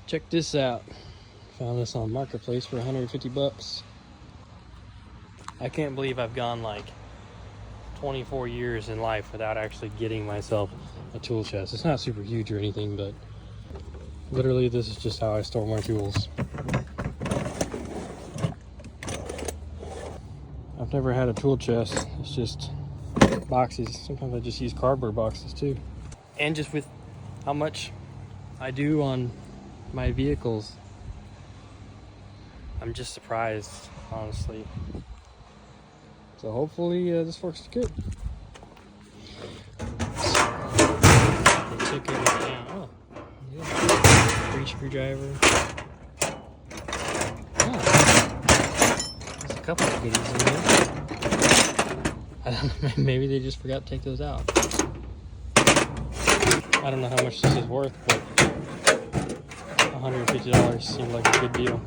Check this out. Found this on Marketplace for 150 bucks. I can't believe I've gone like 24 years in life without actually getting myself a tool chest. It's not super huge or anything, but literally this is just how I store my tools. I've never had a tool chest. It's just boxes. Sometimes I just use cardboard boxes too. And just with how much I do on my vehicles, I'm just surprised, honestly. So hopefully this works good. They took everything out. Oh, yeah. Free screwdriver. Oh, there's a couple of goodies in there. I don't know, maybe they just forgot to take those out. I don't know how much this is worth, but $150 seemed like a good deal.